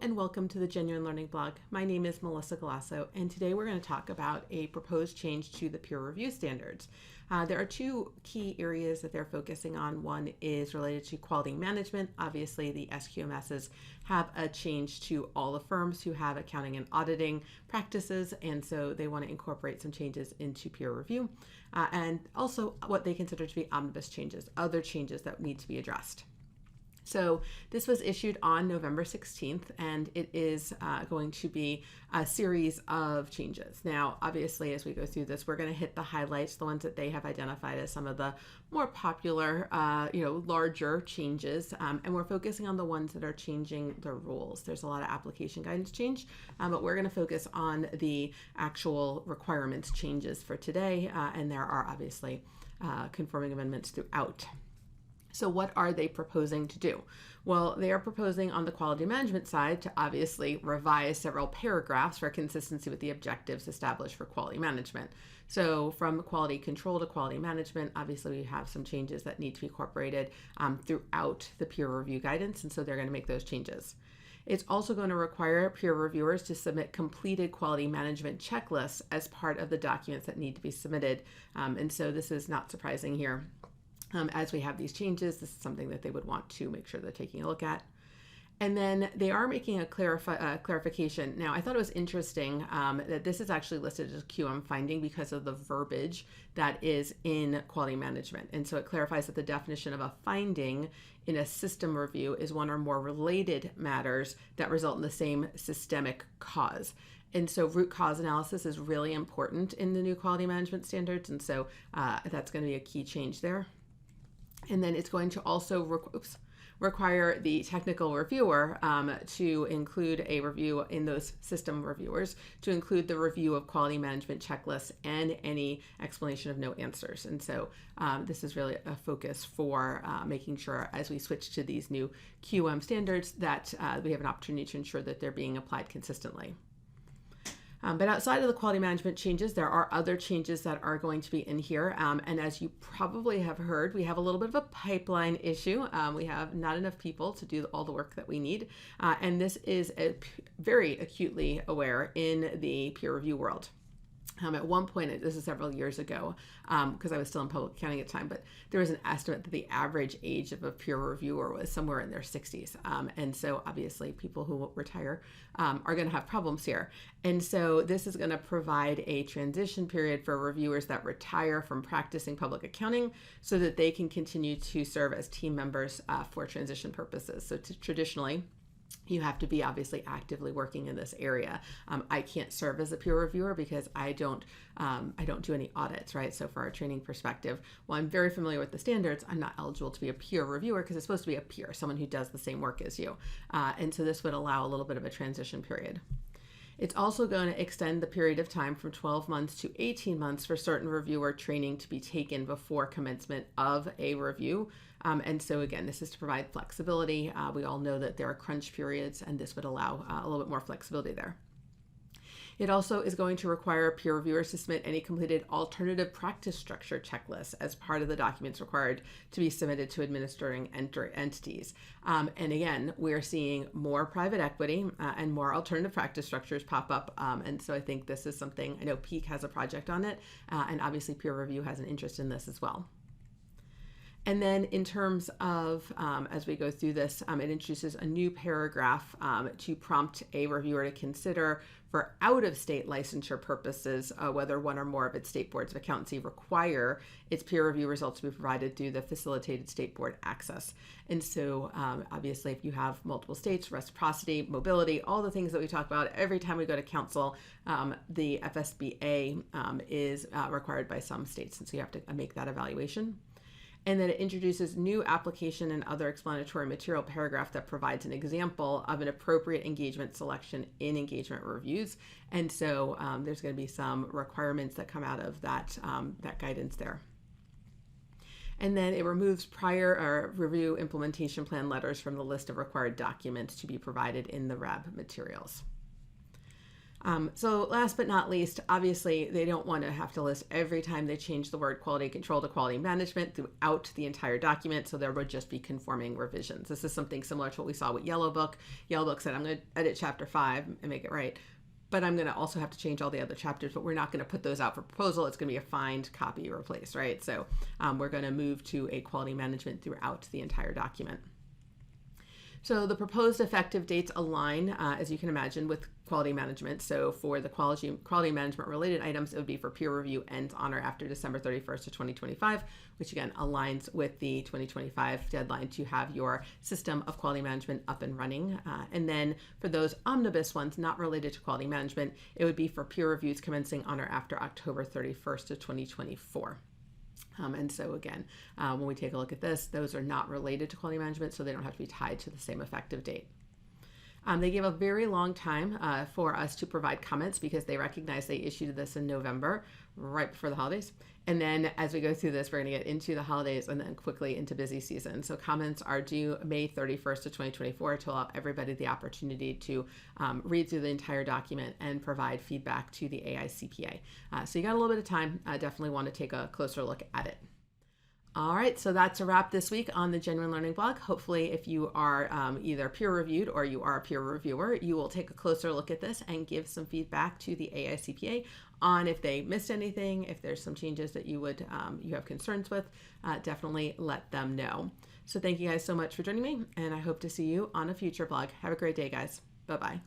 and welcome to the Genuine Learning blog. My name is Melissa Galasso, and today we're going to talk about a proposed change to the peer review standards. There are two key areas that they're focusing on. One is related to quality management. Obviously, the SQMSs have a change to all the firms who have accounting and auditing practices, and so they want to incorporate some changes into peer review, and also what they consider to be omnibus changes, other changes that need to be addressed. So this was issued on November 16th, and it is going to be a series of changes. Now, obviously, as we go through this, we're going to hit the highlights, the ones that they have identified as some of the more popular, larger changes, and we're focusing on the ones that are changing the rules. There's a lot of application guidance change, but we're going to focus on the actual requirements changes for today, and there are obviously conforming amendments throughout. So what are they proposing to do? Well, they are proposing on the quality management side to obviously revise several paragraphs for consistency with the objectives established for quality management. So from quality control to quality management, obviously we have some changes that need to be incorporated throughout the peer review guidance, and so they're going to make those changes. It's also going to require peer reviewers to submit completed quality management checklists as part of the documents that need to be submitted, and so this is not surprising here. As we have these changes, this is something that they would want to make sure they're taking a look at. And then they are making a clarification. Now, I thought it was interesting that this is actually listed as a QM finding because of the verbiage that is in quality management. And so it clarifies that the definition of a finding in a system review is one or more related matters that result in the same systemic cause. And so root cause analysis is really important in the new quality management standards. And so that's going to be a key change there. And then it's going to also require the technical reviewer to include a review in those system reviewers, to include the review of quality management checklists and any explanation of no answers. And so this is really a focus for making sure as we switch to these new QM standards that we have an opportunity to ensure that they're being applied consistently. But outside of the quality management changes, there are other changes that are going to be in here. And as you probably have heard, we have a little bit of a pipeline issue. We have not enough people to do all the work that we need. And this is very acutely aware in the peer review world. At one point, this is several years ago, because I was still in public accounting at the time, but there was an estimate that the average age of a peer reviewer was somewhere in their 60s. And so obviously people who retire are going to have problems here. And so this is going to provide a transition period for reviewers that retire from practicing public accounting so that they can continue to serve as team members for transition purposes. So traditionally, you have to be obviously actively working in this area. I can't serve as a peer reviewer because I don't do any audits, right? So for our training perspective, while I'm very familiar with the standards, I'm not eligible to be a peer reviewer because it's supposed to be a peer, someone who does the same work as you. And so this would allow a little bit of a transition period. It's also going to extend the period of time from 12 months to 18 months for certain reviewer training to be taken before commencement of a review. And so again, this is to provide flexibility. We all know that there are crunch periods, and this would allow a little bit more flexibility there. It also is going to require peer reviewers to submit any completed alternative practice structure checklists as part of the documents required to be submitted to administering entities. And again, we're seeing more private equity and more alternative practice structures pop up. And so I think this is something, I know Peak has a project on it, and obviously peer review has an interest in this as well. And then in terms of, as we go through this, it introduces a new paragraph to prompt a reviewer to consider for out-of-state licensure purposes whether one or more of its state boards of accountancy require its peer review results to be provided through the facilitated state board access. And so obviously if you have multiple states, reciprocity, mobility, all the things that we talk about every time we go to council, the FSBA is required by some states, and so you have to make that evaluation. And then it introduces new application and other explanatory material paragraph that provides an example of an appropriate engagement selection in engagement reviews. And so there's going to be some requirements that come out of that guidance there. And then it removes prior review implementation plan letters from the list of required documents to be provided in the RAB materials. So last but not least, obviously they don't want to have to list every time they change the word quality control to quality management throughout the entire document. So there would just be conforming revisions. This is something similar to what we saw with Yellow Book. Yellow Book said, I'm going to edit chapter 5 and make it right, but I'm going to also have to change all the other chapters, but we're not going to put those out for proposal. It's going to be a find, copy, replace, right? So we're going to move to a quality management throughout the entire document. So the proposed effective dates align, as you can imagine, with quality management. So for the quality management related items, it would be for peer review ends on or after December 31st of 2025, which again aligns with the 2025 deadline to have your system of quality management up and running. And then for those omnibus ones not related to quality management, it would be for peer reviews commencing on or after October 31st of 2024. And so again, when we take a look at this, those are not related to quality management, so they don't have to be tied to the same effective date. They gave a very long time for us to provide comments because they recognize they issued this in November, right before the holidays. And then as we go through this, we're going to get into the holidays and then quickly into busy season. So comments are due May 31st of 2024 to allow everybody the opportunity to read through the entire document and provide feedback to the AICPA. So you got a little bit of time. I definitely want to take a closer look at it. All right, so that's a wrap this week on the Genuine Learning blog. Hopefully, if you are either peer reviewed or you are a peer reviewer, you will take a closer look at this and give some feedback to the AICPA on if they missed anything, if there's some changes that you would you have concerns with. Definitely let them know. So thank you guys so much for joining me, and I hope to see you on a future blog. Have a great day, guys. Bye-bye.